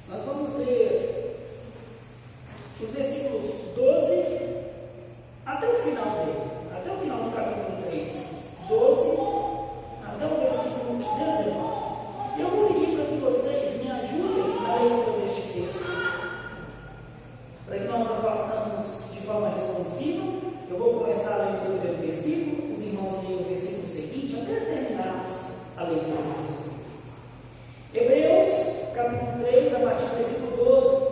Nós vamos ler os versículos 12 até o final dele, até o final do capítulo 3, 12 até o versículo 19. Eu vou pedir para que vocês me ajudem na leitura deste texto, para que nós a façamos de forma responsiva. Eu vou começar a leitura pelo versículo, os irmãos leem o versículo seguinte, até terminarmos a leitura do Espírito. Hebreus, capítulo 3, a partir do versículo 12.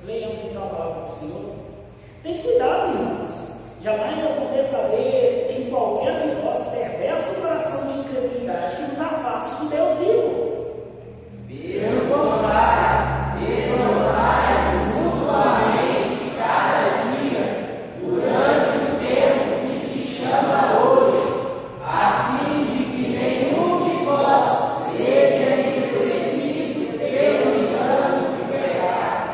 Leiamos então a palavra do Senhor. Tente cuidado, irmãos. Jamais aconteça haver em qualquer de nós perverso coração de incredulidade que nos afaste de Deus vivo. Pelo contrário, exortai-vos mutuamente cada dia, durante o tempo que se chama hoje, a fim de que nenhum de vós seja endurecido pelo engano do pecado.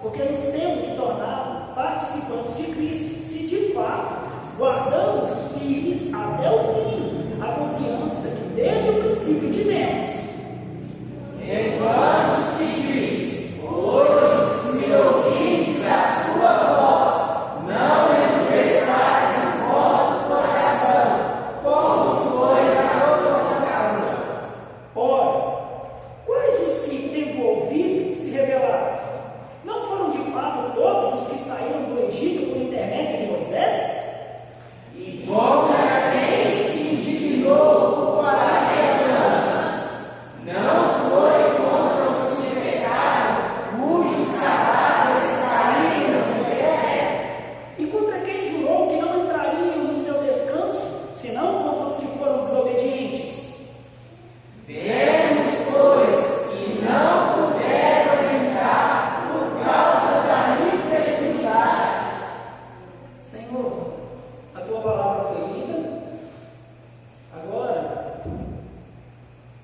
Porque nos temos tornado participantes de Cristo, se de fato guardamos firmes até o fim a confiança que desde o princípio tivemos. Enquanto se diz, hoje se ouvintes a sua voz, não endureçais o vosso coração, como foi na outra ocasião. Ora, quais os que, tendo ouvido, se rebelaram? Não foram de fato todos os que saíram do Egito por intermédio de Moisés? E contra quem se indignou por 40 anos, não foi contra os que pecaram, cujos cadáveres caíram no deserto. E contra quem jurou que não entrariam no seu descanso, senão contra os que foram desobedientes? Vemos, pois, que não puderam entrar por causa da incredulidade. Senhor, a tua palavra foi lida. Agora,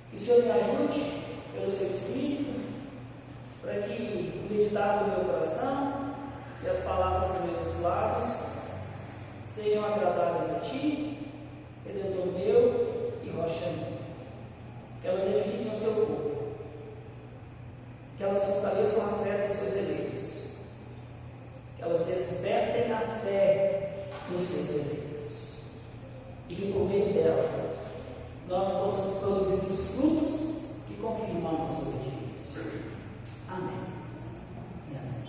que o Senhor me ajude pelo seu Espírito, para que o meditar do meu coração e as palavras dos meus lábios sejam agradáveis a Ti, Redentor meu e rocha minha. Que elas edifiquem o seu corpo, que elas fortaleçam a fé dos seus eleitos, que elas despertem a fé nos seus eleitos, e que por meio dela nós possamos produzir os frutos que confirmam a nossa obediência. Amém. E amém.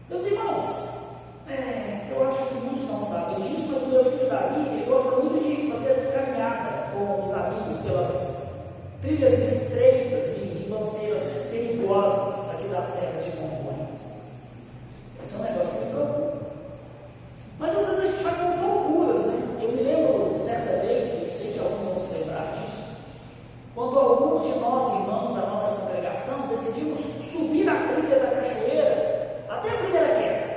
Meus irmãos, eu acho que muitos não sabem disso, mas o meu filho Davi, ele gosta muito de fazer caminhada com os amigos pelas trilhas estreitas e ribanceiras perigosas aqui das serras de Congonhas. Esse é um negócio que me preocupa. Mas às vezes a gente faz umas loucuras, né? Eu me lembro certa vez, eu sei que alguns vão se lembrar disso, quando alguns de nós, irmãos da nossa congregação, decidimos subir a trilha da cachoeira até a primeira queda.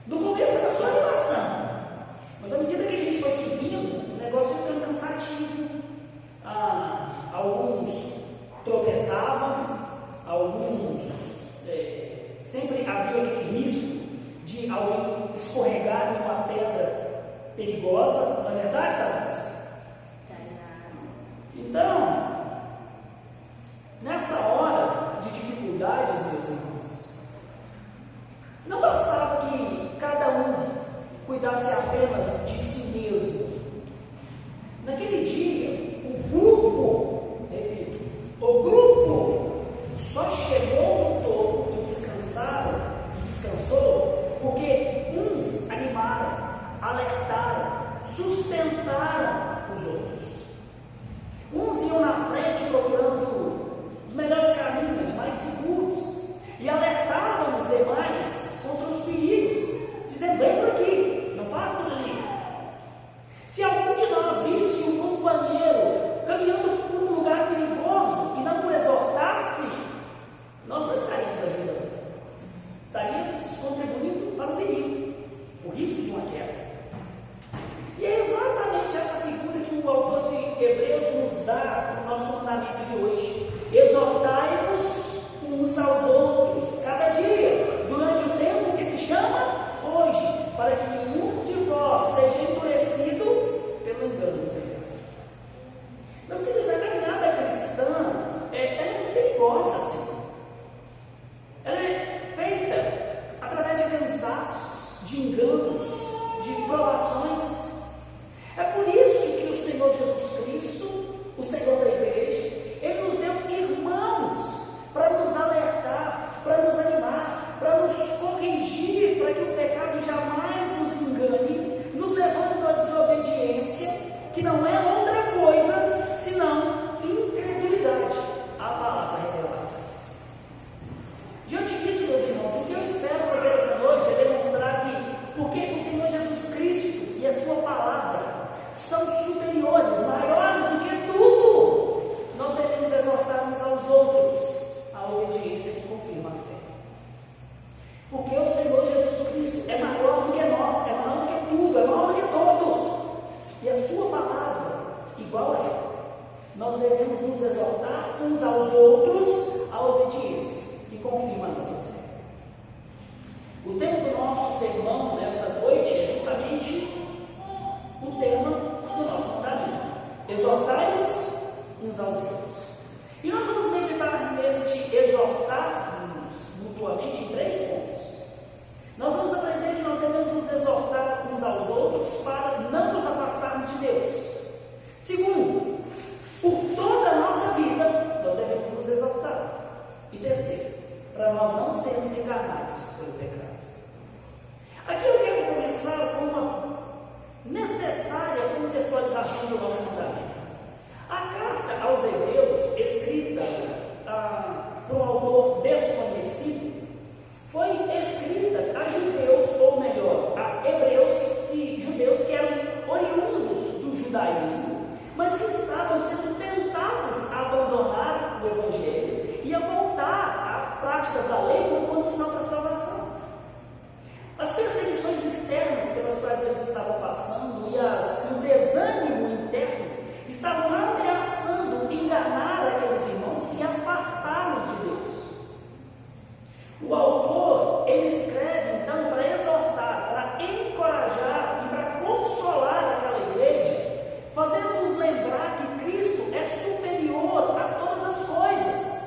No começo era só animação, mas à medida que a gente foi subindo, o negócio foi ficando cansativo. Alguns tropeçavam, alguns sempre havia aquele risco de alguém escorregar em uma pedra perigosa, não é verdade, Thaís? Então, nessa hora de dificuldades, meus irmãos, não bastava que cada um cuidasse apenas de si mesmo. Naquele dia, o grupo só chegou no topo e descansou porque uns animaram, alertaram, sustentaram os outros. Uns iam na frente procurando os melhores caminhos, mais seguros, e alertavam os demais contra os perigos, dizendo: vem por aqui, não passa por ali. Se algum de nós visse um companheiro caminhando por um lugar perigoso e não o exortasse, nós não estaríamos ajudando, estaríamos contribuindo para o perigo, o risco de uma queda. E é exatamente essa figura que o autor de Hebreus nos dá no nosso mandamento de hoje: exortai-vos uns aos outros cada dia, durante o tempo que se chama hoje, para que nenhum de vós seja endurecido pelo engano do pecado. Meus filhos, a caminhada cristã de enganos, de provações. É por isso que o Senhor Jesus Cristo, o Senhor da igreja, Ele nos deu irmãos para nos alertar, para nos animar, para nos corrigir, para que o pecado jamais nos engane, nos levando à desobediência, que não é outra coisa senão incredulidade à palavra revelada. Diante disso, meus irmãos, o que eu espero fazer essa noite é demonstrar que, porque o Senhor Jesus Cristo e a sua palavra são superiores, maiores do que tudo, nós devemos exortar uns aos outros a obediência que confirma a fé. Porque o Senhor Jesus Cristo é maior do que nós, é maior do que tudo, é maior do que todos. E a sua palavra, igual a ela, nós devemos nos exortar uns aos outros à obediência que confirma a nossa fé. O tema do nosso sermão nesta noite é justamente o tema do nosso mandamento: exortai-nos uns aos outros. E nós vamos meditar neste exortar-nos mutuamente em 3 pontos. Nós vamos aprender que nós devemos nos exortar uns aos outros para não nos afastarmos de Deus. Segundo, por toda a nossa vida, nós devemos nos exortar. E terceiro, para nós não sermos enganados pelo pecado. Aqui eu quero começar com uma necessária contextualização do nosso mandamento. A carta aos Hebreus, escrita por um autor desconhecido, foi escrita a judeus, ou melhor, a judeus que eram oriundos do judaísmo, mas que estavam sendo tentados a abandonar o Evangelho e a voltar às práticas da lei como condição para a salvação. As perseguições externas pelas quais eles estavam passando e o desânimo interno estavam ameaçando enganar aqueles irmãos e afastá-los de Deus. O autor, ele escreve então para exortar, para encorajar e para consolar aquela igreja, fazendo-nos lembrar que Cristo é superior a todas as coisas.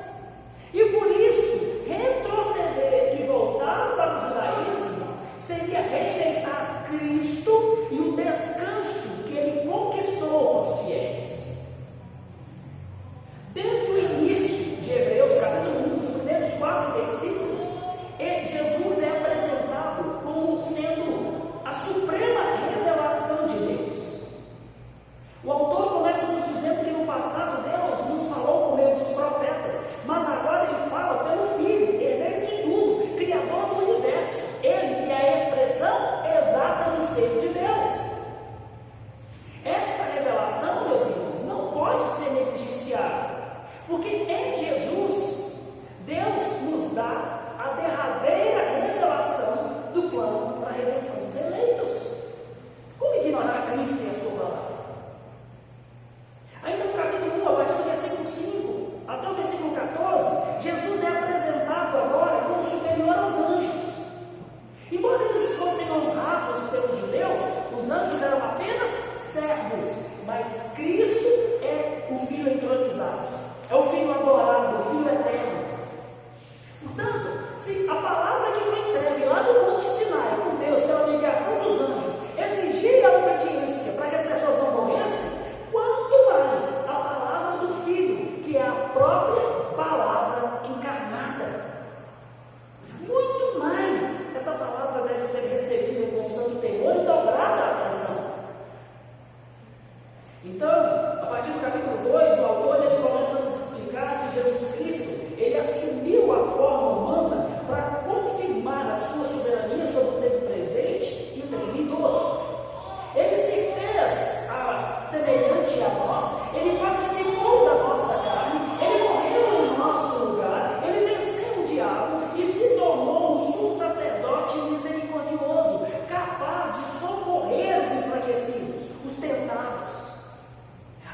E por isso, retroceder e voltar para o judaísmo seria rejeitar Cristo e o descanso que Ele conquistou para os fiéis. Desde o início de Hebreus, capítulo 1, nos primeiros 4 versículos, Jesus é apresentado como sendo a suprema revelação de Deus. O autor começa nos dizendo que no passado Deus nos falou por meio dos profetas, mas agora Ele fala pelo Filho, herdeiro de tudo, Criador do universo, Ele que é a expressão exata do ser de Deus. Essa revelação, meus irmãos, não pode ser negligenciada, porque em Jesus, Deus nos dá a derradeira revelação do plano para a redenção dos eleitos. Como ignorar Cristo e a sua palavra? Ainda no capítulo 1, a partir do versículo 5 até o versículo 14, Jesus é apresentado agora como superior aos anjos. Embora eles fossem honrados pelos judeus, os anjos eram apenas servos, mas Cristo é o Filho entronizado, é o Filho adorado, o Filho eterno. Portanto, se a palavra que foi entregue lá no Monte Sinai por Deus, pela mediação dos anjos, exigia a obediência para que as pessoas não morressem, quanto mais a palavra do Filho, que é a própria palavra encarnada. Muito mais essa palavra deve ser recebida com santo temor e dobrada atenção. Então, a partir do capítulo 2, o autor ele começa a nos explicar que Jesus Cristo ele assumiu a forma humana para confirmar a sua soberania sobre o tempo presente e o tempo vindouro. Ele se fez semelhante a nós, ele participou da nossa carne, ele morreu no nosso lugar, ele venceu o diabo e se tornou o sumo sacerdote misericordioso, capaz de socorrer os enfraquecidos, os tentados.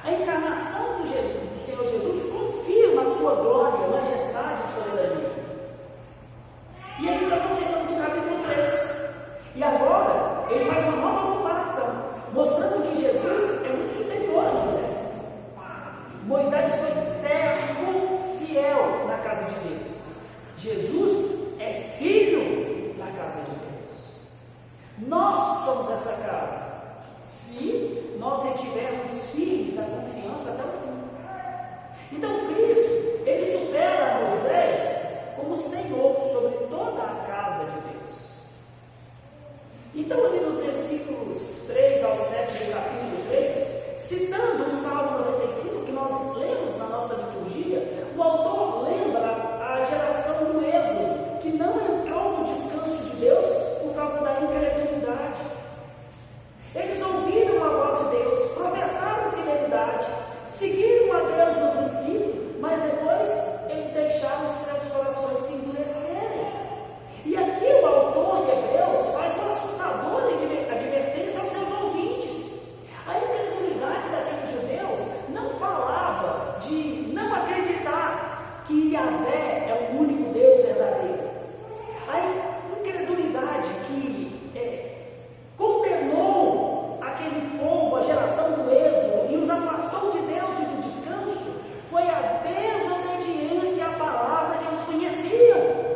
A encarnação de Jesus, do Senhor Jesus, confirma a sua glória, majestade e soberania. E aí nós chegamos no capítulo 3. E agora, ele faz uma nova comparação, mostrando que Jesus é muito superior a Moisés. Moisés foi servo fiel na casa de Deus. Jesus é filho na casa de Deus. Nós somos essa casa, se nós retivermos firmes a confiança até o fim. Então Cristo, ele supera Moisés como Senhor sobre toda a casa de Deus. Então, ali nos versículos 3 ao 7 do capítulo 3, citando o Salmo 95, que nós lemos na nossa liturgia, o autor lembra a geração do Êxodo, que não entrou no descanso de Deus por causa da incredulidade. Eles ouviram a voz de Deus, professaram fidelidade, seguiram a Deus no princípio, mas depois eles deixaram seus corações se endurecerem. E aqui o autor de Hebreus faz uma assustadora advertência aos seus ouvintes. A incredulidade daqueles judeus não falava de não acreditar que Yahvé é o único Deus verdadeiro. A incredulidade que condenou aquele povo, a geração do Êxodo, e os afastou de Deus e do descanso, foi a desobediência à palavra que eles conheciam.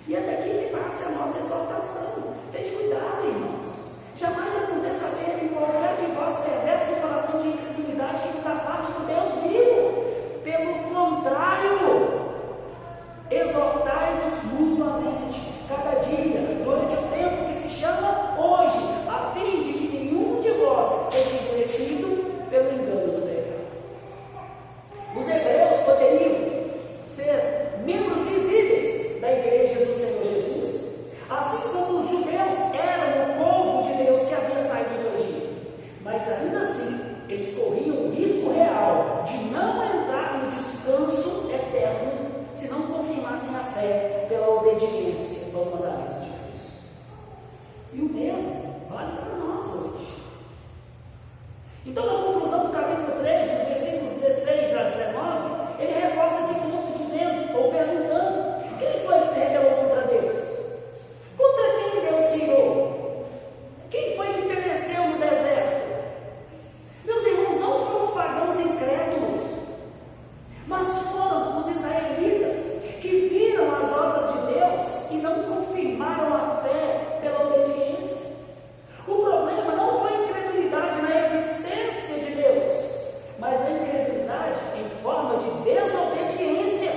E é daqui que nasce a nossa exortação. Tenha cuidado, irmãos. Jamais aconteça ver em qualquer de vós perverso o coração de incredulidade que nos afaste do Deus vivo. Pelo contrário, exortai-vos mutuamente, cada dia, durante o tempo que se chama hoje, a fim de que nenhum de vós seja endurecido pelo engano do pecado. Os hebreus poderiam ser membros visíveis da igreja do Senhor Jesus, assim como os judeus eram o povo de Deus que havia saído do Egito, mas ainda assim eles corriam o risco real de não entrar no descanso eterno se não confirmassem a fé pela obediência aos mandamentos de Deus. E o mesmo vale para nós hoje. Então, na conclusão do capítulo 3, dos versículos 16 a 19, ele reforça esse ponto dizendo, ou perguntando, quem foi que se rebelou contra Deus? Contra quem Deus se irou? Quem foi que pereceu no deserto? Meus irmãos, não foram pagãos incrédulos, mas foram os israelitas que viram as obras de Deus e não confirmaram a fé pela obediência. O problema não foi a incredulidade na existência de Deus, mas a incredulidade em forma de desobediência.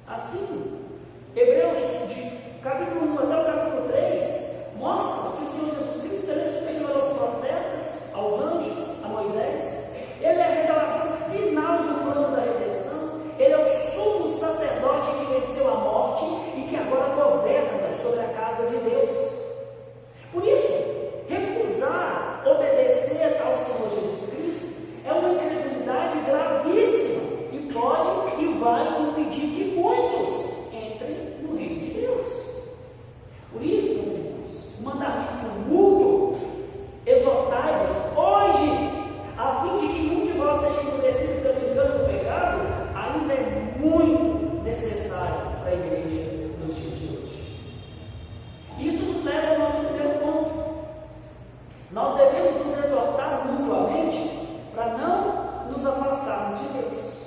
Assim, Hebreus, de capítulo 1 até o capítulo 3, mostra que o Senhor Jesus Cristo é superior aos profetas, aos anjos, a Moisés. Ele é a revelação final do plano da redenção. Ele é o sumo sacerdote que venceu a morte e que agora governa sobre a casa de Deus. Por isso, recusar obedecer ao Senhor Jesus Cristo é uma incredulidade gravíssima e pode e vai impedir que muitos entrem no reino de Deus. Por isso, meus irmãos, o mandamento mútuo, exortai-vos hoje, a fim de que nenhum de vós seja endurecido pelo engano do pecado, ainda é muito necessário para a igreja nos dias de hoje. Isso nos leva ao nosso primeiro ponto. Nós devemos nos exortar mutuamente para não nos afastarmos de Deus.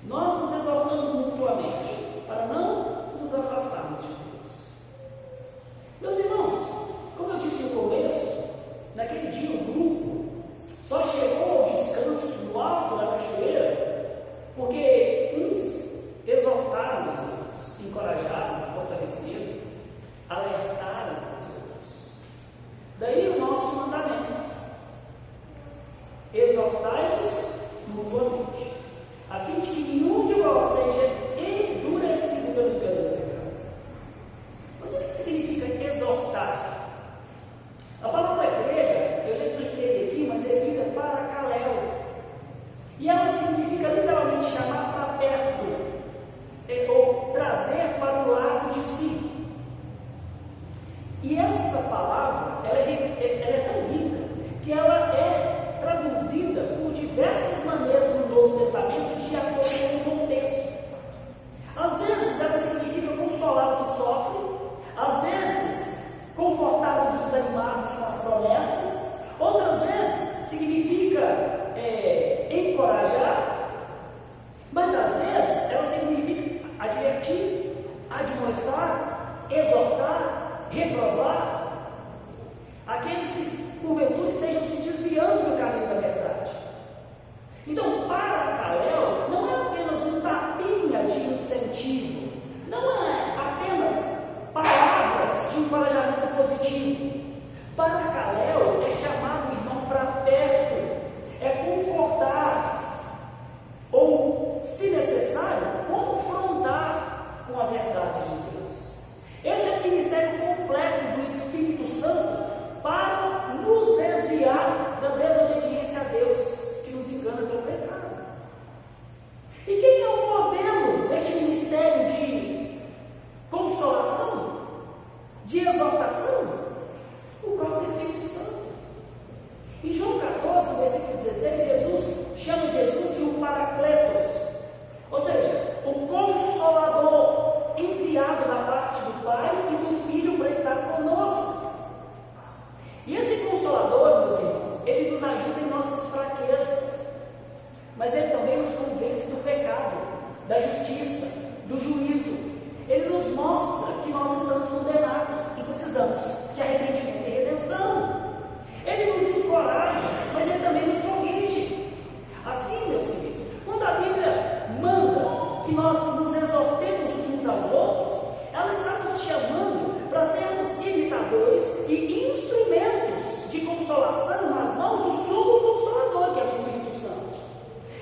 Nós nos exortamos mutuamente para não nos afastarmos de Deus. Meus irmãos, como eu disse no começo, naquele dia o grupo só chegou ao descanso no alto da cachoeira porque uns exortaram os outros, encorajaram, fortaleceram, alertaram os outros. Daí o nosso mandamento: exortai-vos mutuamente, a fim de que nenhum de vós seja endurecido pelo engano do pecado. Mas o que significa exortar? A palavra grega, eu já expliquei aqui, mas é dita parakaleo. E ela significa literalmente chamar para perto, ou trazer para o lado de si. E essa palavra, ela é tão rica que ela é traduzida por diversas maneiras no Novo Testamento de acordo com o contexto. Às vezes ela significa consolar o que sofre, às vezes confortar os desanimados com as promessas, outras vezes significa encorajar, mas às vezes ela significa advertir, porventura estejam se desviando do caminho da verdade. Então, Paracaléu não é apenas um tapinha de incentivo, não é apenas palavras de encorajamento positivo. Paracaléu é chamar o irmão para perto, é confortar, ou, se necessário, confrontar com a verdade de Deus. Esse é o ministério completo do Espírito Santo para nos desviar da desobediência a Deus, que nos engana pelo pecado. E quem é o modelo deste ministério de consolação, de exortação? O próprio Espírito Santo. Em João 14, versículo 16, Jesus chama Jesus de um Paracletos, ou seja, o Consolador enviado da parte do Pai e do Filho para estar conosco. E esse Consolador, meus irmãos, ele nos ajuda em nossas fraquezas, mas ele também nos convence do pecado, da justiça, do juízo. Ele nos mostra que nós estamos condenados e precisamos de arrependimento e redenção. Ele nos encoraja, mas ele também nos corrige. Assim, meus queridos, quando a Bíblia manda que nós nos exortemos uns aos outros, ela está nos chamando para sermos imitadores e instrumentos de consolação nas mãos do sumo Consolador, que é o Espírito Santo.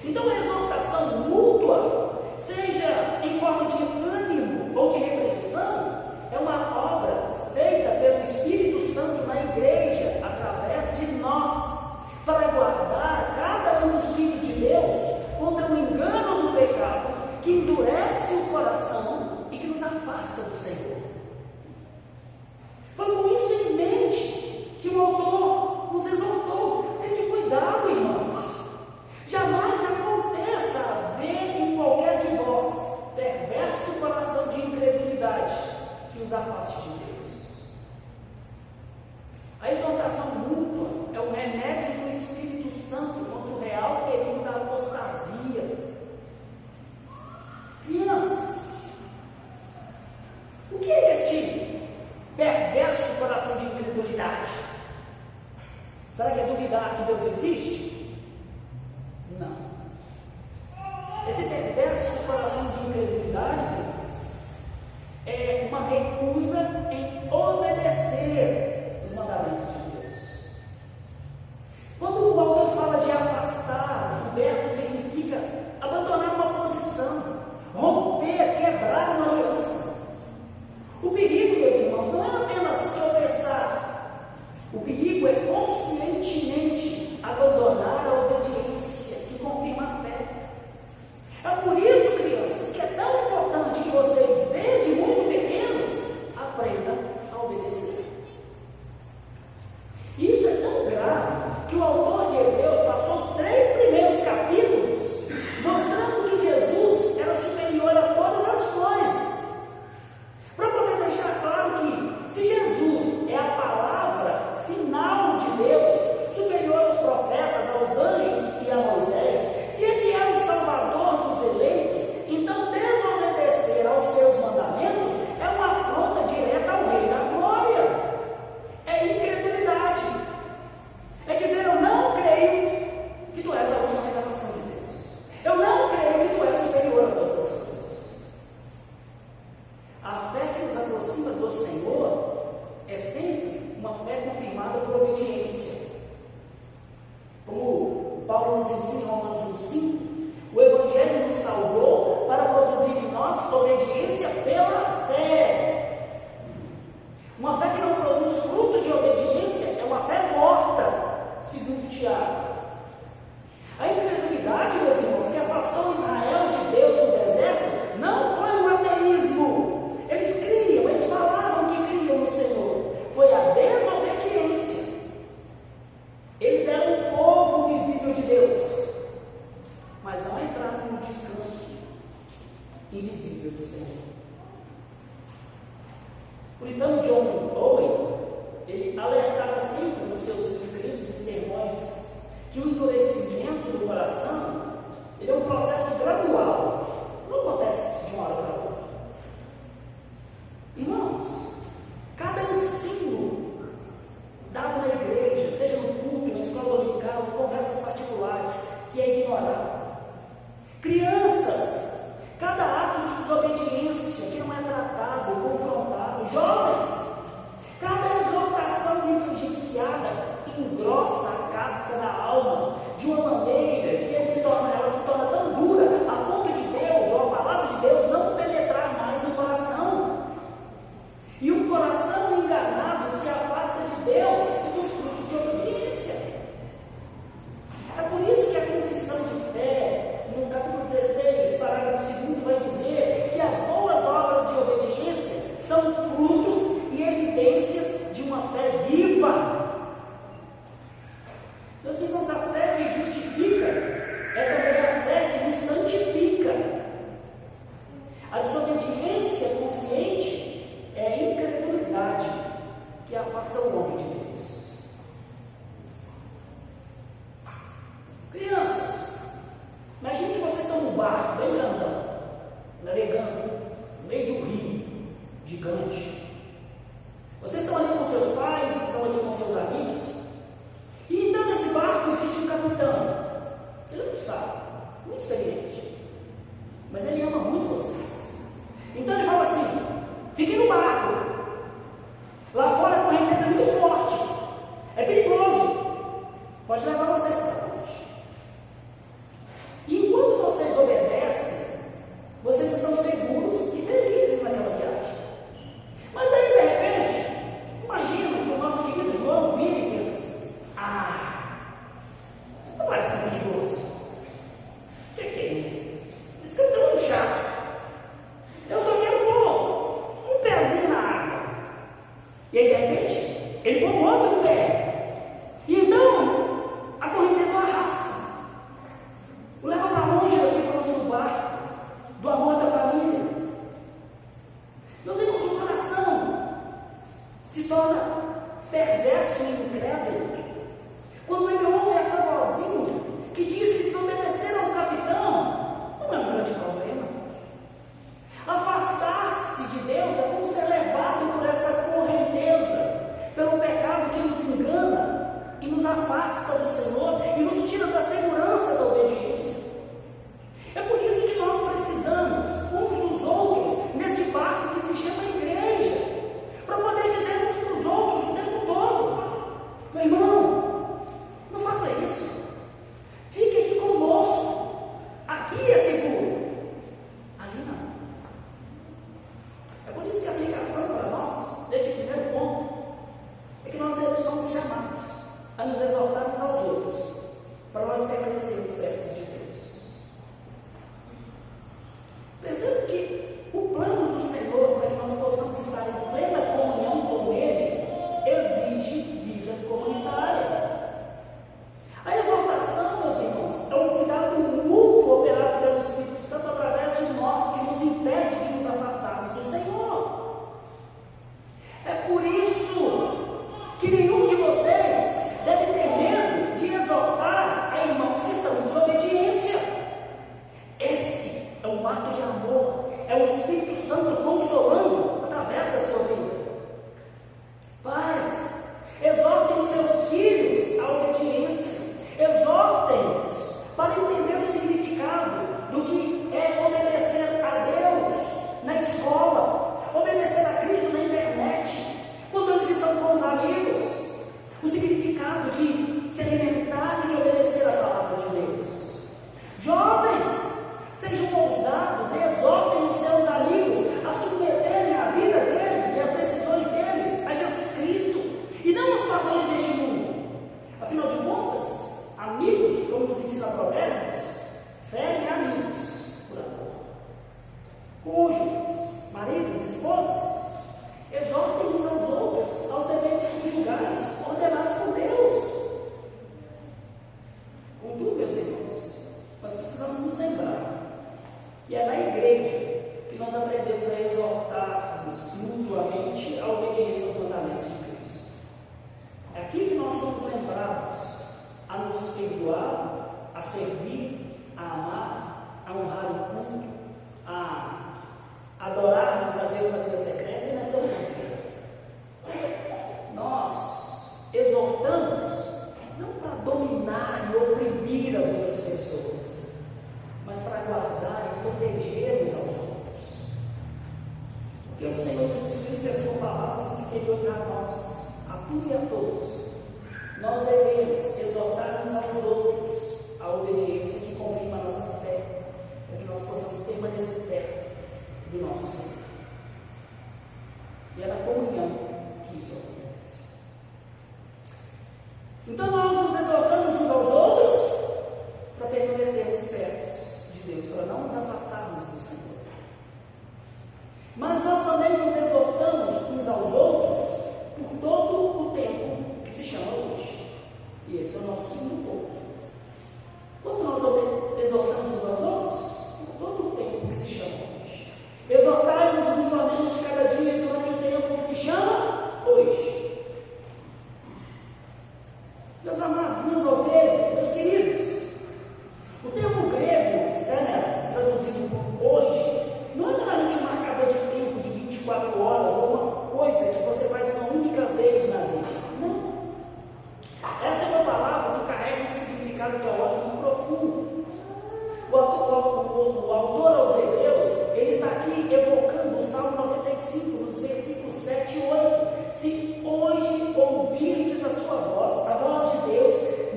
Então, a exortação mútua, seja em forma de ânimo ou de repreensão, é uma obra feita pelo Espírito Santo na igreja, através de nós, para guardar cada um dos filhos de Deus contra o engano do pecado, que endurece o coração e que nos afasta do Senhor. Foi com isso em mente que o autor nos exortou: tende cuidado, irmãos. Jamais aconteça haver em qualquer de vós perverso coração de incredulidade que os afaste de Deus. A exortação mútua é o remédio do Espírito Santo contra o real perigo da apostasia. Crianças, o que é este perverso coração de incredulidade? Será que é duvidar que Deus existe? Não. Esse perverso coração de incredulidade, crianças, é uma recusa em obedecer os mandamentos de Deus. Quando o autor fala de afastar, o verbo significa abandonar uma posição, romper, quebrar uma aliança. O perigo, meus irmãos, não é apenas tropeçar. O perigo é conscientemente abandonar a obediência que confirma a fé. É por isso, crianças, que é tão importante que vocês, desde muito pequenos, aprendam a obedecer. Isso é tão grave que o autor de Hebreus passou os 3 primeiros capítulos mostrando que Jesus era superior a todas as coisas, para poder deixar claro que, se Jesus é a palavra final de Deus, superior aos profetas, aos anjos e a Moisés, se ele é o Salvador dos eleitos, então desobedecer aos seus mandamentos é uma afronta direta ao Rei da Glória. É incredulidade. É dizer: eu não creio que tu és a última revelação de Deus. Eu não creio que tu és superior a todas as coisas. A fé que nos aproxima do Senhor é sempre uma fé confirmada por obediência. Como Paulo nos ensina em Romanos 1,5, o Evangelho nos salvou para produzir em nós obediência pela fé. Uma fé que não produz fruto de obediência é uma fé morta, segundo Tiago. A incredulidade, meus irmãos, que afastou Israel de Deus no deserto, não foi um ateísmo. Eles criam, eles falavam que criam no Senhor. Foi a desobediência. Eles eram o povo visível de Deus, mas não entraram no descanso invisível do Senhor. O puritano John Owen, ele alertava sempre nos seus escritos e sermões que o endurecimento do coração, ele é um processo gradual, não acontece de uma hora para outra. Irmãos, cada ensino dado na igreja igreja, seja no culto, na escola dominical, em conversas particulares, que é ignorado. Crianças, cada ato de desobediência que não é tratado, confrontado. Jovens, cada exortação negligenciada engrossa a casca da alma de uma maneira que ela se torna tão dura a ponto de Deus, ou a palavra de Deus, não penetrar mais no coração. E um coração enganado se afasta de Deus e dos frutos de obediência. É por isso que a confissão de fé, no capítulo 16, parágrafo 2, vai dizer que as boas obras de obediência são frutos e evidências de uma fé viva. Meus irmãos, a fé que justifica é também a fé que nos santifica. A desobediência consciente é a incredulidade que afasta o homem de Deus. Crianças, imagine que vocês estão num barco bem grandão, navegando no meio de um rio gigante. Vocês estão ali com seus pais, estão ali com seus amigos, e então nesse barco existe um capitão. Ele não sabe, muito experiente, mas ele ama muito vocês. Então ele fala assim: fiquem no barco, lá fora a correnteza é muito forte, é perigoso, pode levar vocês para longe. E enquanto vocês obedecem, vocês estão seguros e felizes naquela viagem. Mas aí, de repente, imagina que o nosso querido João vira e pensa assim: isso não parece tão perigoso. O que é isso? Esse capitão é muito chato. Eu só quero pôr um pezinho na água. E aí, de repente, ele põe outro pé. E então, a correnteza o arrasta. O leva para longe da segurança do barco, do amor da família. Meus irmãos, o coração se torna perverso e incrédulo quando ele ouve essa vozinha que diz que desobedecer ao capitão não é um grande problema. Afastar-se de Deus é como ser levado por essa correnteza, pelo pecado que nos engana e nos afasta do Senhor e nos tira da segurança da obediência. É por isso que nós precisamos uns dos outros neste barco que se chama igreja, para poder dizer uns para os outros o tempo todo: meu irmão, não faça isso, fique aqui conosco, aqui é seguro, ali não. É por isso que a aplicação para nós, neste primeiro ponto, é que nós somos chamados a nos exortarmos aos outros, para nós permanecermos perto de Deus. Perceba que o plano do Senhor para que nós possamos estar em plena comunhão com Ele exige vida comunitária. A exortação, meus irmãos, é um cuidado mútuo operado pelo Espírito Santo através de nós, que nos impede de nos afastarmos do Senhor. É por isso que nenhum de vocês deve ter medo de exortar a irmãos que estão em desobediência. Esse é um ato de amor, é o Espírito Santo consolando através da sua vida. Pais, exortem os seus filhos à obediência, exortem-os para entender o significado do que é obedecer a Deus na escola, obedecer a Cristo na internet, quando eles estão com os amigos, o significado de se alimentar e de obedecer a palavra de Deus. Jovens, sejam ousados e exortem os seus amigos a submeterem a vida deles e as decisões deles a Jesus Cristo e não aos padrões deste mundo. Afinal de contas, amigos, como nos ensina Provérbios, ferem amigos por amor. Cônjuges, maridos, esposas, exortem uns aos outros aos deveres conjugais ordenados por Deus. Contudo, meus irmãos, nós precisamos nos lembrar que é na igreja que nós aprendemos a exortar exortamos não para dominar e oprimir as outras pessoas, mas para guardar e proteger-nos aos outros. Porque o Senhor Jesus Cristo e a sua palavra são superiores a nós, a tudo e a todos. Nós devemos exortar uns aos outros a obediência que confirma a nossa fé, para que nós possamos permanecer perto do nosso Senhor. E é na comunhão que isso acontece. Então nós nos exortamos uns aos outros para permanecermos perto de Deus, para não nos afastarmos do Senhor. Mas nós também nos exortamos uns aos outros por todo o tempo que se chama hoje. E esse é o nosso segundo ponto. Quando nós exortamos uns aos outros, por todo o tempo que se chama hoje. Exortai-nos mutuamente cada dia durante o tempo que se chama hoje. Meus amados, minhas ovelhas, meus queridos, o termo grego, sena, traduzido por hoje, não é meramente um marcador de tempo de 24 horas ou uma coisa que você faz uma única vez na vida. Não. Essa é uma palavra que carrega um significado teológico muito profundo. O autor aos Hebreus, ele está aqui evocando o Salmo 95, nos versículos 7 e 8. Se hoje ouvirdes a sua voz, a voz de Deus,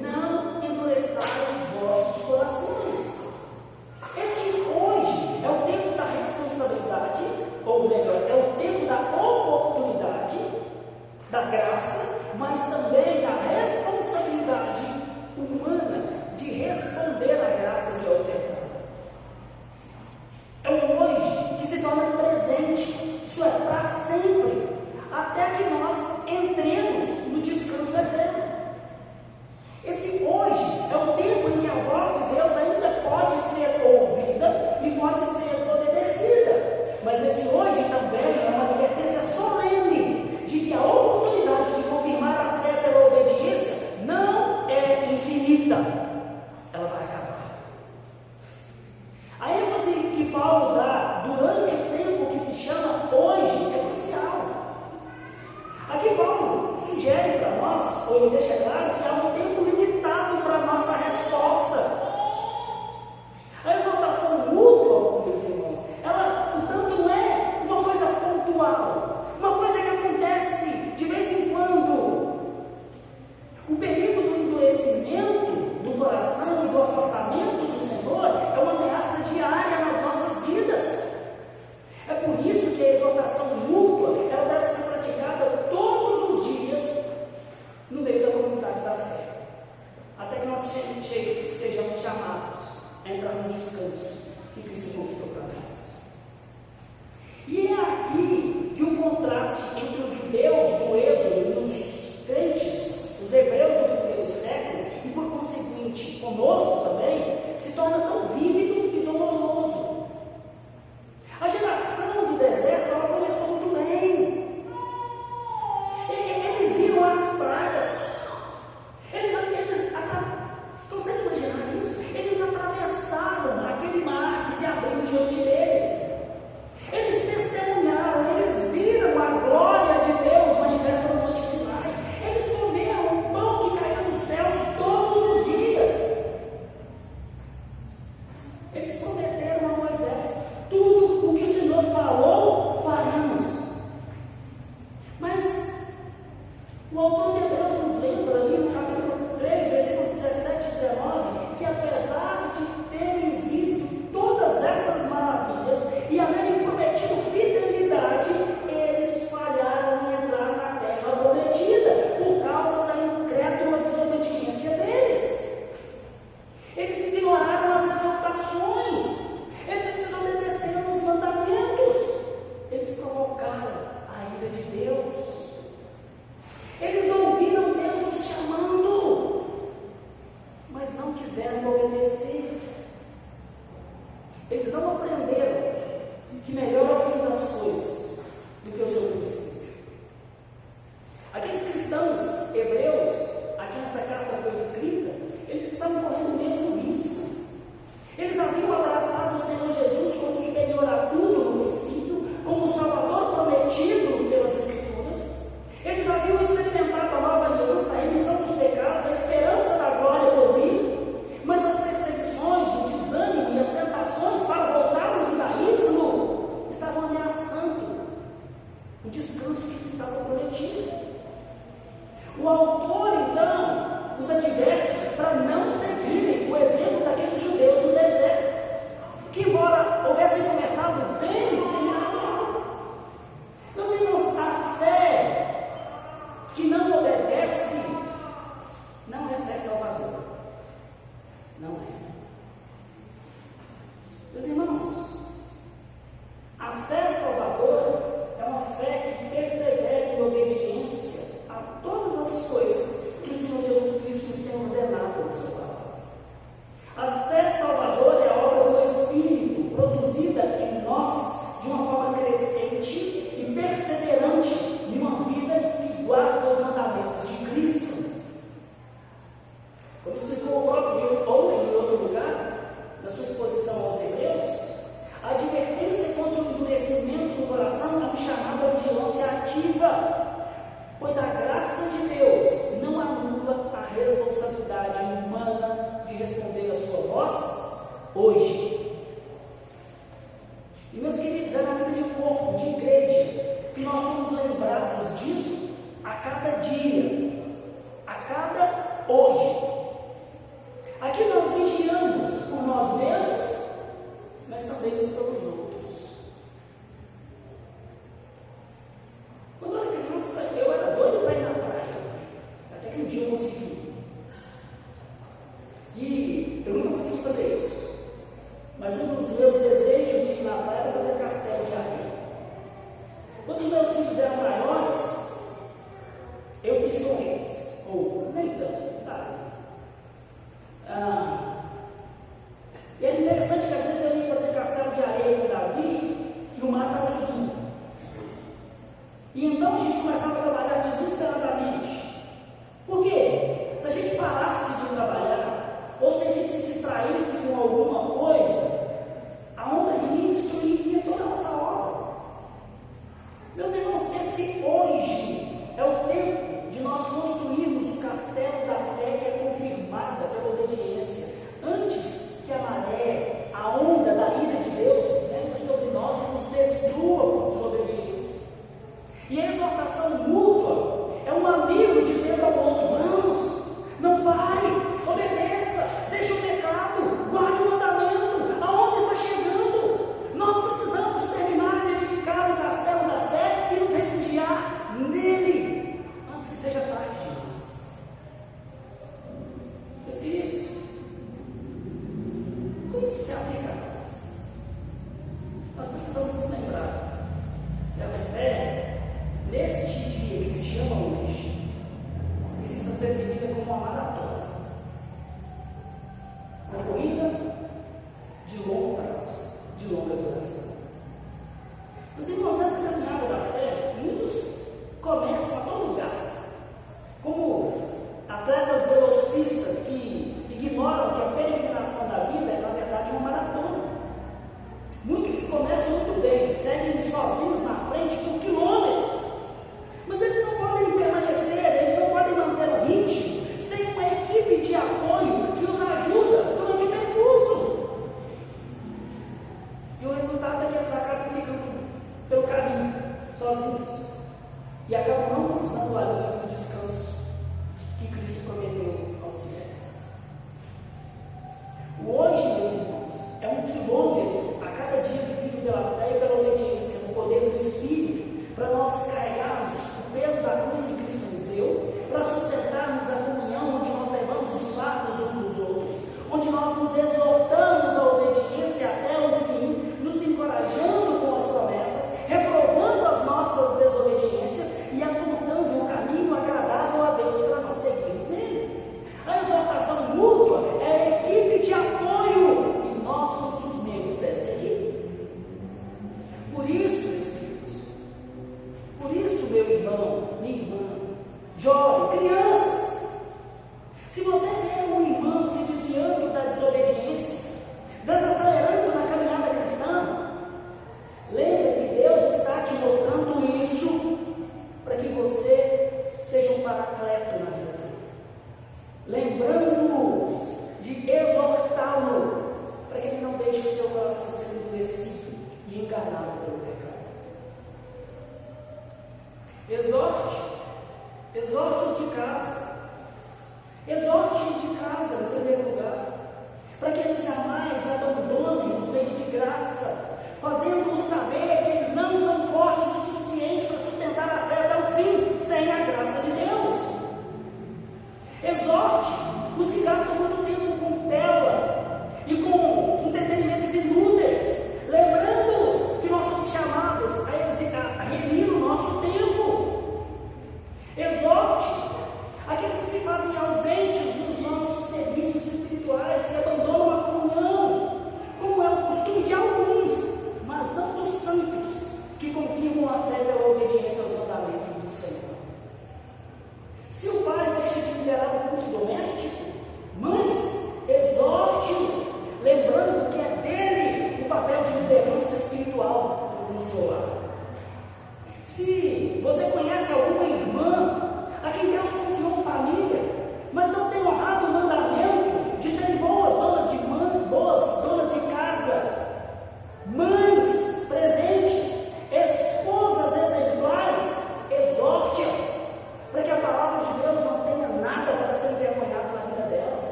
não endureçai os vossos corações. Este hoje é o tempo da responsabilidade, ou melhor, é o tempo da oportunidade, da graça, mas também da responsabilidade humana de responder à graça que é ofertada. É um hoje que se torna presente, isso é, para sempre, até que nós entremos no descanso eterno. Esse hoje é o tempo em que a voz de Deus ainda pode ser ouvida e pode ser obedecida. Mas esse hoje também é uma advertência solene de que a oportunidade de confirmar a fé pela obediência não é infinita. Ela vai acabar. A ênfase que Paulo dá durante o tempo que se chama hoje é crucial. Aqui Paulo sugere para nós, ou ele deixa claro, que há um tempo limitado para a nossa resposta. A exaltação mútua, meus irmãos, ela, portanto, não é uma coisa pontual, uma coisa que acontece de vez em quando. O perigo do endurecimento do coração e do afastamento do Senhor é uma ameaça diária nas nossas vidas. É por isso que a exortação mútua ela deve ser praticada todos os dias no meio da comunidade da fé, até que nós sejamos chamados a entrar no descanso que Cristo conquistou para nós. E é aqui que o contraste entre os judeus do Êxodo e os crentes, os hebreus do primeiro século, e por conseguinte conosco também, se torna tão vívido e doloroso. A geração do deserto ela começou muito bem. Eles viram as pragas. Eles conseguem imaginar isso? Eles atravessaram aquele mar que se abriu diante deles. hoje. E meus queridos, é na vida de corpo, de igreja, que nós somos lembrados disso a cada dia, a cada hoje. Aqui nós vigiamos por nós mesmos, mas também uns pelos outros. Quando eu era criança, eu era doido para ir na praia, até que um dia eu consegui. E eu nunca consegui fazer isso, mas um dos meus desejos de ir na praia era fazer castelo de areia. Quando os meus filhos eram maiores, eu fiz com eles, ou nem tanto, tá? E é interessante que às vezes eu ia fazer castelo de areia com o Davi e o mar estava subindo. E então a gente começava a trabalhar desesperadamente. Por quê? Se a gente parasse de trabalhar, ou se a gente se distraísse com alguma coisa, a onda viria e destruiria toda a nossa obra. Meus irmãos, esse hoje é o tempo de nós construirmos o castelo da fé que é confirmada pela obediência, antes que a maré, a onda da ira de Deus venha sobre nós e nos destrua por desobediência. E a exortação mútua é um amigo dizendo ao outro: vamos, não pare, obedeça, deixe o pecado, guarde o mandamento, a onda está chegando. Nós precisamos terminar de edificar o castelo da fé e nos refugiar nele, antes que seja tarde demais. Meus queridos, como isso se aplica a nós? Nós precisamos nos lembrar que a fé, neste dia que se chama hoje, precisa ser vivida como uma maratona, uma corrida de longo prazo, de longa duração. Meus irmãos, nessa caminhada da fé, muitos começam a todo gás, como atletas velocistas que ignoram que a peregrinação da vida é, na verdade, uma maratona. Muitos começam muito bem, seguem sozinhos na frente por quilômetros, mas eles não podem permanecer, eles não podem manter o ritmo sem uma equipe de apoio que os ajuda durante o percurso. E o resultado é que eles acabam ficando pelo caminho, sozinhos, e acabam não cruzando a linha do descanso que Cristo prometeu aos fiéis. O hoje, meus irmãos, é 1 quilômetro a cada dia vivido pela fé e pela obediência no poder do Espírito, para nós carregarmos o peso da cruz que Cristo nos deu, para sustentarmos a comunhão, onde nós levamos os fardos uns dos outros, onde nós nos exortamos à obediência até o fim, nos encorajando com as promessas, reprovando as nossas desobediências e apontando um caminho agradável a Deus para nós seguirmos nele. A exortação mútua é a equipe de apoio e nós somos os membros desta equipe. Por isso, meus filhos, por isso, meu irmão, minha irmã, jovem, crianças, se você vê um irmão se desviando da desobediência, desacelerando na caminhada cristã, lembre que Deus está te mostrando isso para que você seja um paracleto na vida dele, lembrando de exortá-lo para que ele não deixe o seu coração ser endurecido e enganado pelo pecado. Exorte-os de casa. Exorte-os de casa, em primeiro lugar, para que eles jamais abandonem os meios de graça, fazendo-os saber que eles não são fortes o suficiente para sustentar a fé até o fim, sem a graça de Deus. Exorte os que gastam muito tempo com tela e com entretenimentos inúteis, lembrando-os que nós somos chamados a remir o nosso tempo. Exorte aqueles que se fazem ausentes nos nossos serviços espirituais e abandonam a comunhão, como é o costume de alguns, mas não dos santos, que confirmam a fé pela obediência aos mandamentos do Senhor. Se o pai deixa de liderar o culto doméstico, mães, exorte-o, lembrando que é dele o papel de liderança espiritual no seu lar. Se você conhece alguma irmã a quem Deus confiou família, mas não tem honrado o mandamento de serem boas donas de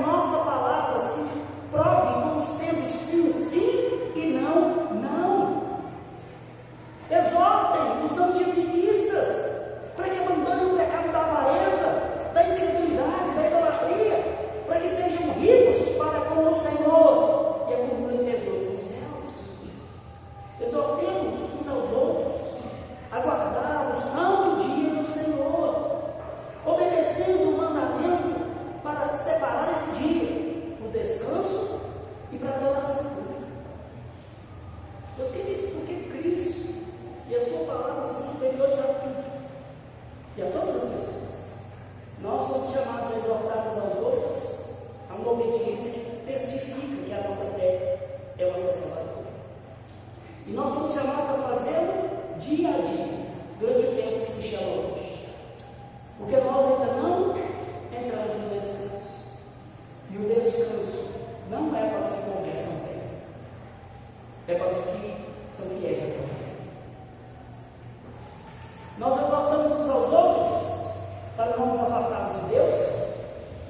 nossa palavra se prove como sendo sim, sim e não, não. Exortem os não dizimistas para que abandonem o pecado da avareza, da incredulidade, da idolatria, para que sejam ricos para com o Senhor e acumulem tesouros nos céus. Exortemos uns aos outros a guardar o santo dia do Senhor, obedecendo o mandamento para separar esse dia para o descanso e para a adoração pública. Meus queridos, porque Cristo e a sua palavra são superiores a tudo e a todas as pessoas. Nós somos chamados a exortar uns aos outros a uma obediência que testifica que a nossa fé é uma fé salvadora. E nós somos chamados a fazê-lo dia a dia, durante o tempo que se chama hoje. Porque nós ainda não entramos no descanso. E o descanso não é para os que confessam fé, é para os que são fiéis à fé. Nós exortamos uns aos outros para não nos afastarmos de Deus.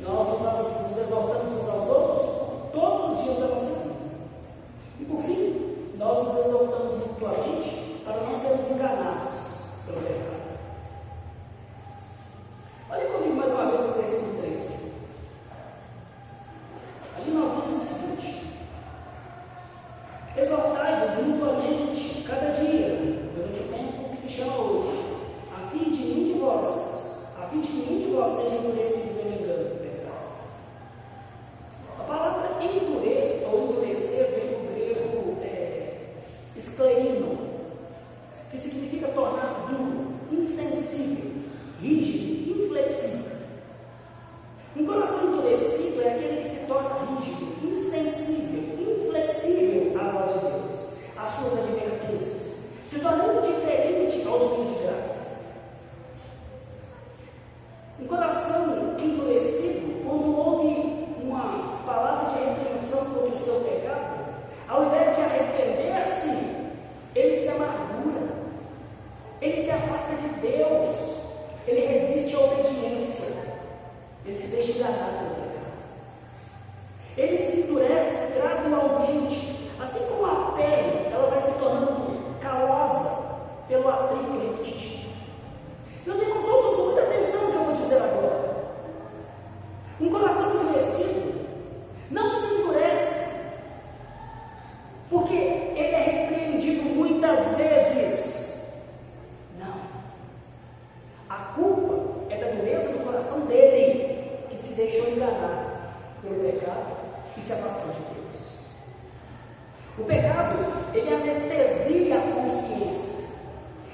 Nós nos exortamos uns aos outros todos os dias da nossa vida. E por fim, nós nos exortamos mutuamente para não sermos enganados pelo pecado. Olha comigo mais uma vez para o versículo 13. Ali nós vemos o seguinte: exortai-vos mutuamente cada dia, durante o tempo que se chama hoje, a fim de que nenhum de vós seja endurecido pelo engano do pecado. A palavra endurecer ou endurecer vem do grego esclerino, que significa tornar duro, insensível, rígido, inflexível. Um coração endurecido é aquele que se torna rígido, insensível, inflexível à voz de Deus, às suas advertências, se torna indiferente aos meios de graça. Um coração endurecido, quando ouve uma palavra de repreensão contra o seu pecado, ao invés de arrepender-se, ele se amargura, ele se afasta de Deus, ele resiste à obediência, ele se deixa enganar pelo pecado. Ele se endurece gradualmente, assim como a pele, ela vai se tornando calosa pelo atrito repetitivo. Meus irmãos, ouçam com muita atenção o que eu vou dizer agora. Um coração endurecido não se endurece porque ele é repreendido muitas vezes. Não. A culpa é da dureza do coração dele, que se deixou enganar pelo pecado e se afastou de Deus. O pecado, ele anestesia a consciência.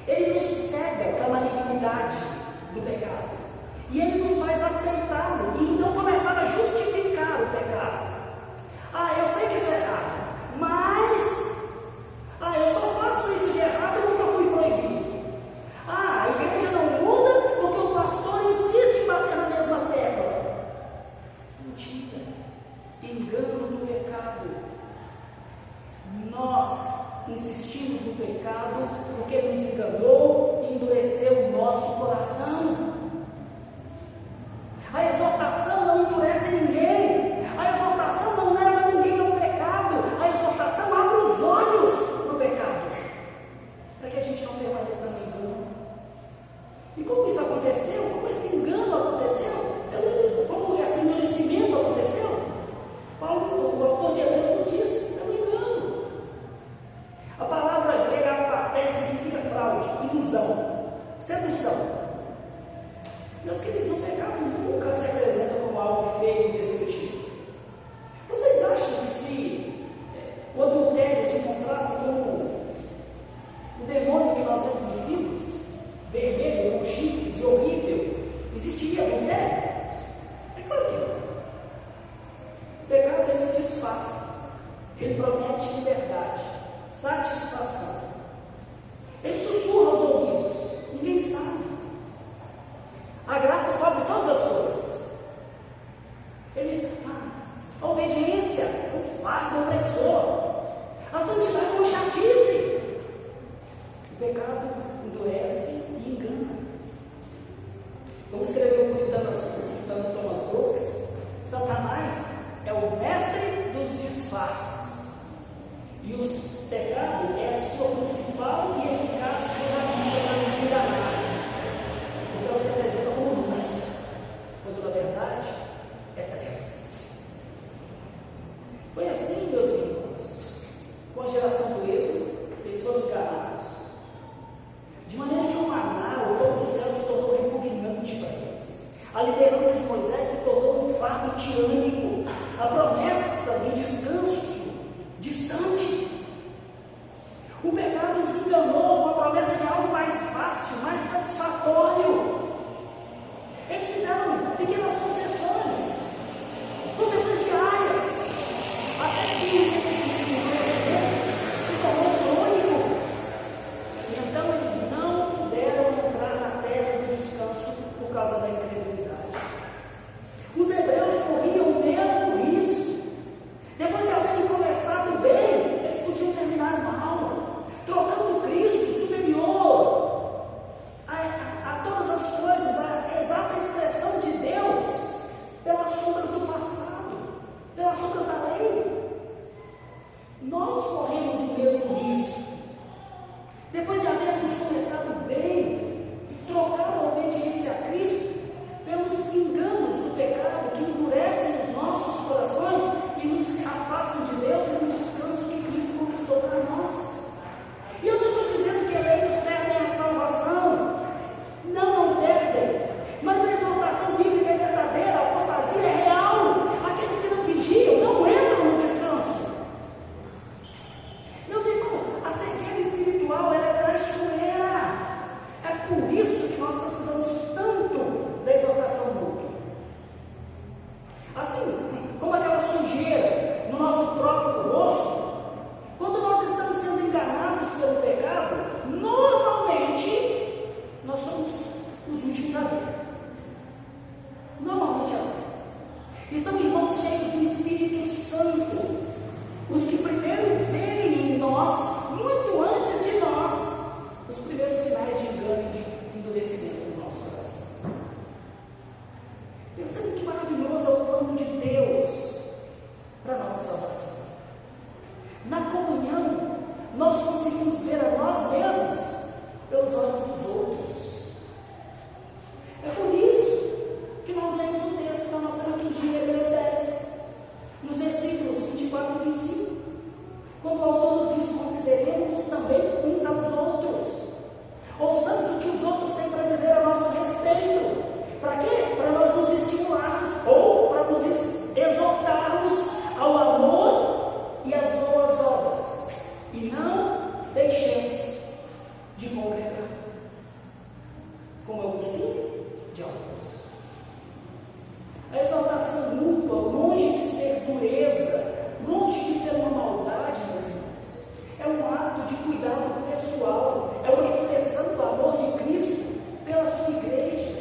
Ele nos cega para a malignidade do pecado. E ele nos faz aceitá-lo e então começar a justificar o pecado. Eu sei que isso é errado, mas eu só faço isso de errado e nunca fui proibido. A igreja não muda porque o pastor insiste em bater na mesma tecla. Mentira, engano no pecado. Nós insistimos no pecado porque ele nos enganou e endureceu o nosso coração. A exortação não endurece ninguém, a exortação não leva ninguém ao pecado, a exortação abre os olhos para o pecado, para que a gente não permaneça no engano. E como isso aconteceu? Como esse engano aconteceu? Como esse endurecimento aconteceu? Paulo, o autor de Hebreus, nos diz: é um engano. A palavra grega apaté significa fraude, ilusão, sedução. Meus queridos, o pecado nunca se apresenta como algo feio e destrutivo. Vocês acham que se o adultério se mostrasse como o demônio que nós vimos, vermelho, com chifres e horrível, existiria adultério? É claro que não. O pecado, ele se desfaz, ele promete liberdade, satisfação. Ele sussurra aos ouvidos, ninguém sabe. A graça cobre todas as coisas. Ele diz: a obediência é um fardo opressor, a santidade é uma chatice. O pecado endurece e engana. Como escreveu o puritano Thomas Brooks, Satanás é o mestre dos disfarces. E o pecado é a sua principal e eficaz ferramenta para nos enganar. Porque ela se apresenta como luz, quando na verdade é trevas. Foi assim, meus irmãos, com a geração do Êxodo, eles foram enganados. De maneira que o maná, o pão do céu, se tornou repugnante para eles. A liderança de Moisés se tornou um fardo tirânico. A promessa do descanso distante. O pecado os enganou com a promessa de algo mais fácil, mais satisfatório. Eles fizeram pequenas concessões diárias, até que o conhecimento se tornou crônico. E então eles não puderam entrar na terra do descanso por causa da incredulidade. Os hebreus corriam o mesmo risco. Depois de haverem começado bem, eles podiam terminar mal, trocando Cristo superior a todas as coisas, a exata expressão de Deus, pelas sombras do passado, pelas sombras da lei. Nós corremos o mesmo risco. Depois de havermos começado bem, trocar a obediência a Cristo pelos enganos do pecado que endurecem os nossos corações e nos afastam de Deus e do descanso que Cristo conquistou para nós. E eu não estou dizendo que eleitos perdem a salvação. Não perdem. Mas a exortação bíblica é verdadeira, a apostasia é real. Aqueles que não vigiam não entram no descanso. Meus irmãos, a cegueira espiritual ela é traiçoeira. É por isso que nós precisamos tanto da exortação mútua. Assim como aquela sujeira no nosso próprio rosto, quando nós estamos sendo enganados pelo pecado, normalmente nós somos os últimos a ver. Normalmente é assim. E são irmãos cheios do Espírito Santo, os que primeiro veem em nós, muito antes de nós, os primeiros sinais de engano e de endurecimento do nosso coração. Percebe que maravilhoso é o plano de Deus para a nossa salvação. Na comunhão, nós conseguimos ver a nós mesmos pelos olhos dos outros. É por isso que nós lemos o texto da nossa liturgia, Hebreus 10, nos versículos 24 e 25, quando o autor nos diz: consideremos também uns aos outros, ouçamos o que os outros têm para dizer a nosso respeito. Para quê? Para nós nos estimularmos ou para nos exortarmos ao amor e às boas obras, e não deixemos de congregar, como é o costume de alguns. A exaltação mútua, longe de ser dureza, longe de ser uma maldade, meus irmãos, é um ato de cuidado pessoal, é uma expressão do amor de Cristo pela sua igreja.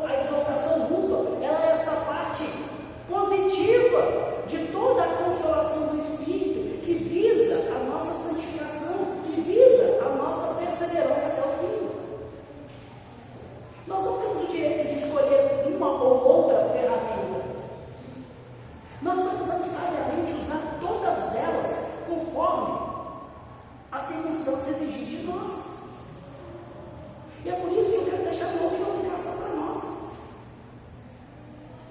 A exaltação mútua, ela é essa parte positiva de toda a consolação do Espírito, que visa a nossa santificação, que visa a nossa perseverança até o fim. Nós não temos o direito de escolher uma ou outra ferramenta. Nós precisamos sabiamente usar todas elas conforme a circunstância exigir de nós. E é por isso que eu quero deixar uma última aplicação para nós.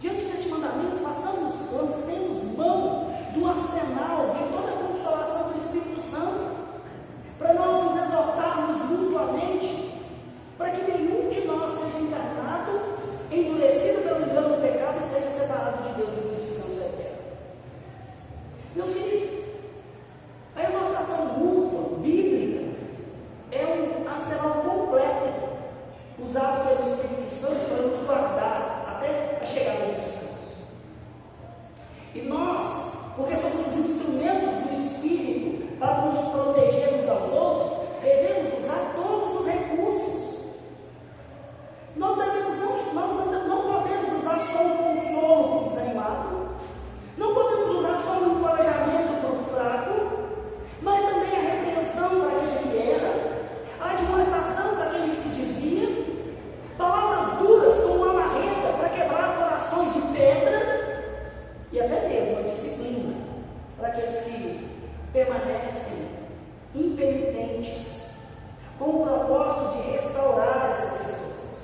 Diante deste mandamento, lancemos mão do arsenal de toda a consolação do Espírito Santo, para nós nos exortarmos mutuamente, para que nenhum de nós seja enganado, endurecido pelo engano do pecado e seja separado de Deus e do descanso eterno. Meus queridos, a exortação mútua, bíblica, é um arsenal completo usado pelo Espírito Santo para nos guardar até a chegada do descanso. E nós, porque somos os instrumentos do Espírito para nos proteger uns aos outros, devemos usar todos os recursos. Nós não podemos usar só o consolo para o desanimado, não podemos usar só o encorajamento para crentes, com o propósito de restaurar essas pessoas,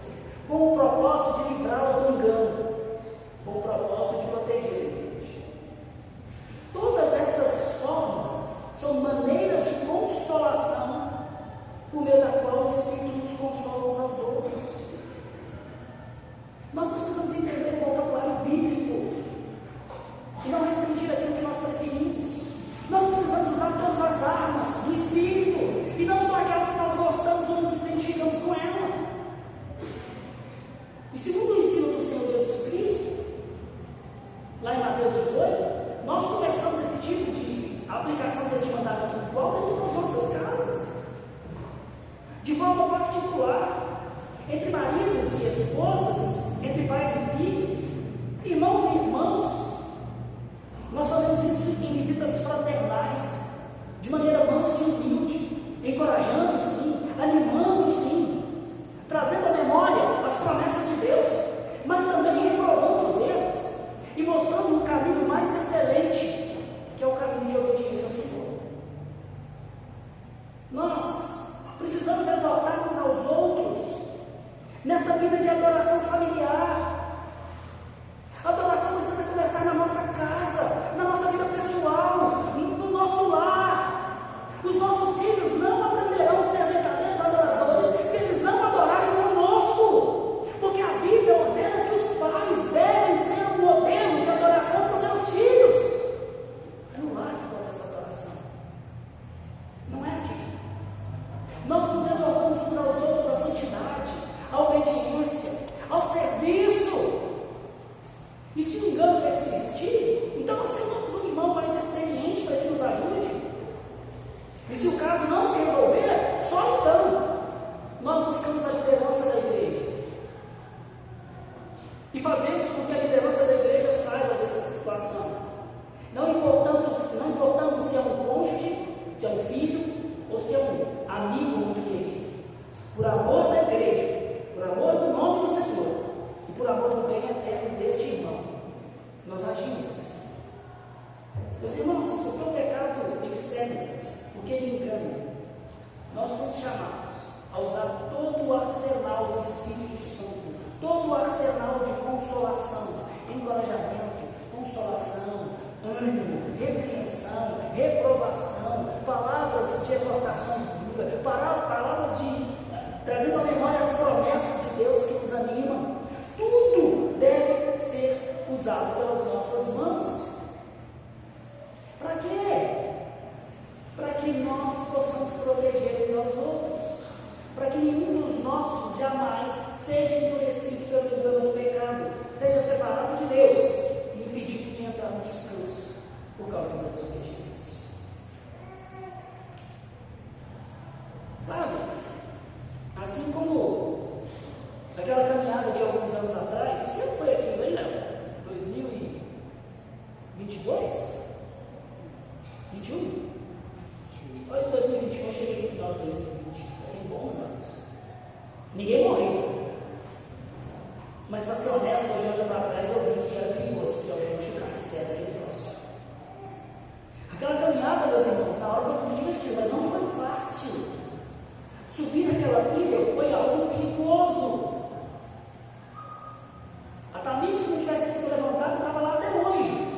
com o propósito de livrá-las do engano, com o propósito de proteger a igreja. Todas estas formas são maneiras de consolação, por meio da qual o Espírito nos consola uns aos outros. Nós precisamos entender o vocabulário bíblico e não restringir aquilo que nós preferimos. Nós precisamos usar todas as armas do Espírito e não só aquelas que nós gostamos ou nos identificamos com ela. E segundo o ensino do Senhor Jesus Cristo, lá em Mateus 18, nós começamos esse tipo de aplicação deste mandamento igual dentro das nossas casas, de forma particular, entre maridos e esposas, entre pais e filhos, irmãos e irmãos. Nós fazemos isso em visitas fraternais, de maneira mansa e humilde, encorajando sim, animando sim, trazendo à memória as promessas de Deus, mas também reprovando os erros e mostrando um caminho mais excelente, que é o caminho de obediência ao Senhor. Nós precisamos exortar uns aos outros nesta vida de adoração familiar. A adoração precisa começar na nossa casa, na nossa vida pessoal, no nosso lar. Os nossos filhos não aprenderão a ser verdadeiros adoradores se eles não adorarem conosco, porque a Bíblia ordena que os pais devem ser um modelo de adoração para os seus filhos. É no lar que começa a adoração, não é aqui. Nós nos exortamos uns aos outros à santidade, à obediência, ao serviço. E se o engano persistir, então nós chamamos um irmão mais experiente para que nos ajude. E se o caso não se resolver, só então nós buscamos a liderança da igreja e fazemos com que a liderança da igreja saiba dessa situação. Não importando se é um cônjuge, se é um filho ou se é um amigo muito querido. Por amor da igreja, por amor do nome do Senhor e por amor do bem eterno deste irmão, nós agimos assim. Meus irmãos, porque o pecado ele cega, porque ele engana, nós fomos chamados a usar todo o arsenal do Espírito Santo, todo o arsenal de consolação, encorajamento, consolação, ânimo, repreensão, reprovação, palavras de exortações duras, palavras de trazendo à memória as promessas de Deus que nos animam. Tudo deve ser usado pelas nossas mãos. Para quê? Para que nós possamos proteger uns aos outros, para que nenhum dos nossos jamais seja endurecido pelo engano do pecado, seja separado de Deus e impedido de entrar no descanso por causa da desobediência. Sabe? Assim como aquela caminhada de alguns anos atrás, que ano foi aquilo aí, Léo? 2022? 21? Olha, em 2021, eu cheguei no final de 2020, tem bons anos. Ninguém morreu. Mas para ser honesto, hoje olhando para trás, eu vi que era perigoso que alguém machucasse sério aquele troço. Aquela caminhada, meus irmãos, na hora foi muito divertido, mas não foi fácil. Subir naquela trilha foi algo perigoso. A Tamir, se não tivesse sido levantada, estava lá até hoje.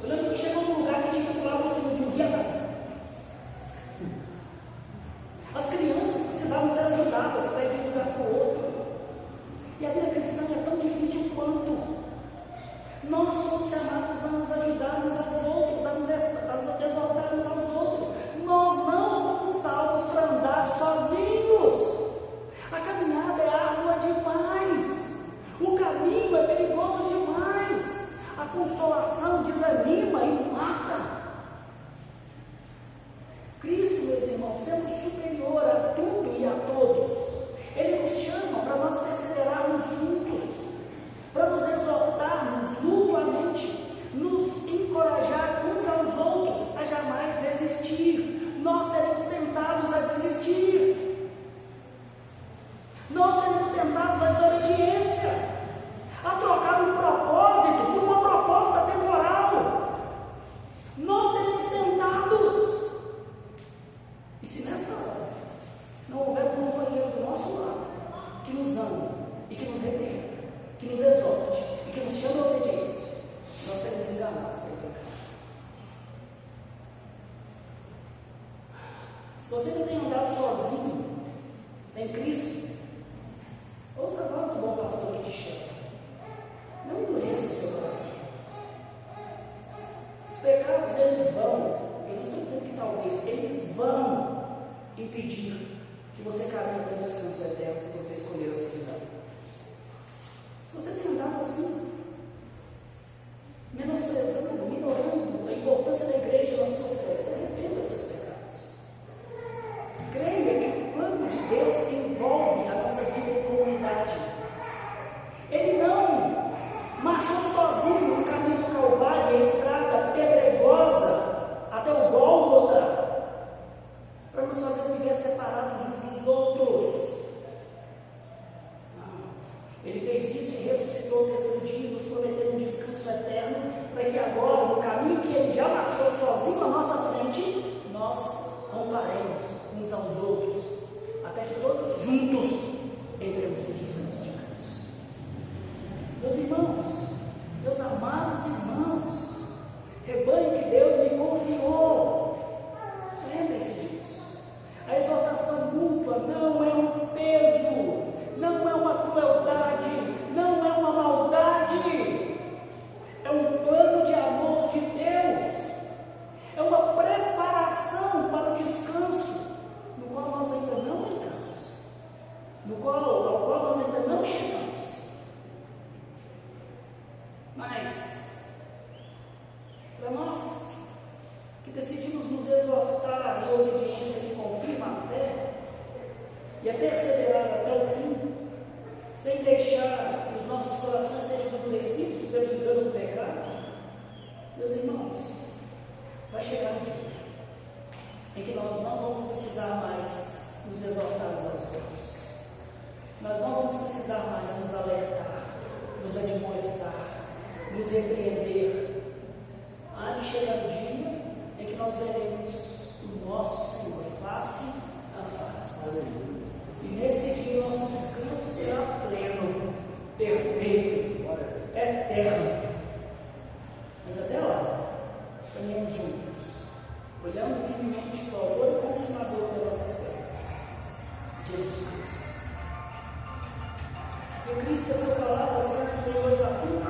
Eu lembro que chegou num lugar que tinha que pular por cima de um guia. As crianças precisavam ser ajudadas para ir de um lugar para o outro. E a vida cristã é tão difícil quanto. Nós somos chamados a nos ajudar uns aos outros, a nos exortar uns aos outros. Nós não fomos salvos para andar sozinhos. A caminhada é árdua demais. O caminho é perigoso demais. A consolação desanima e mata. Cristo, meus irmãos, sendo superior a tudo e a todos, Ele nos chama para nós perseverarmos juntos, para nos exortarmos mutuamente, nos encorajar uns aos outros a jamais desistir. Nós seremos tentados a desistir. Nós seremos tentados à desobediência, a trocar um propósito por uma proposta temporal. Nós seremos tentados. e que nos repreenda, que nos exorte e que nos chame à obediência, nós seremos enganados pelo pecado. Se você não tem andado sozinho, sem Cristo, ouça a voz do bom pastor que te chama. Não endureça o seu coração. Os pecados, eles vão, eu não estou dizendo que talvez, eles vão impedir que você caminhe até o descanso eterno se você escolher a solidão. Se você tem andado assim, menosprezando, ignorando a importância da igreja na sua fé, se arrependa dos seus pecados. Creia que o plano de Deus envolve a nossa vida em comunidade. Ele não marchou sozinho no caminho do Calvário, a estrada pedregosa até o Gólgota, para nos fazer viver separados uns dos outros. Não. Ele fez isso e ressuscitou o terceiro dia, nos prometendo um descanso eterno, para que agora, no caminho que ele já marchou sozinho à nossa frente, nós comparemos uns aos outros, até que todos juntos entremos no descanso de Cristo. Meus irmãos, meus amados irmãos, rebanho que Deus me confiou, lembrem-se disso. A exortação mútua não é um peso, não é uma crueldade, não é uma maldade, é um plano de amor de Deus, é uma preparação para o descanso, no qual nós ainda não entramos, ao qual nós ainda não chegamos. Mas, para nós que decidimos nos exortar em obediência que confirma a fé e a perseverar até o fim, sem deixar que os nossos corações sejam endurecidos pelo engano do pecado, meus irmãos, vai chegar um dia em que nós não vamos precisar mais nos exortar uns aos outros, nós não vamos precisar mais nos alertar, nos admoestar, nos repreender. Há de chegar o dia em que nós veremos o nosso Senhor face a face. E nesse dia o nosso descanso será pleno, perfeito, eterno. Mas até lá, caminhamos juntos, olhando firmemente para o autor e consumador da nossa fé, Jesus Cristo. Porque Cristo, a sua palavra, são superiores a tudo.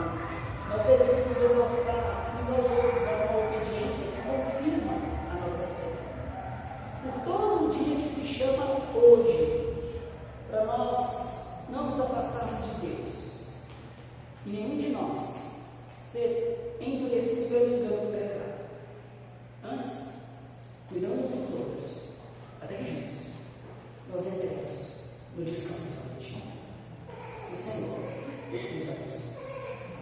Nós devemos nos exortar uns aos outros a uma obediência que confirma a nossa fé. Por todo o dia que se chama hoje, para nós não nos afastarmos de Deus, e nenhum de nós ser endurecido pelo engano do pecado. Antes, cuidando uns dos outros, até que juntos nós entremos no descanso prometido. O Senhor nos abençoe.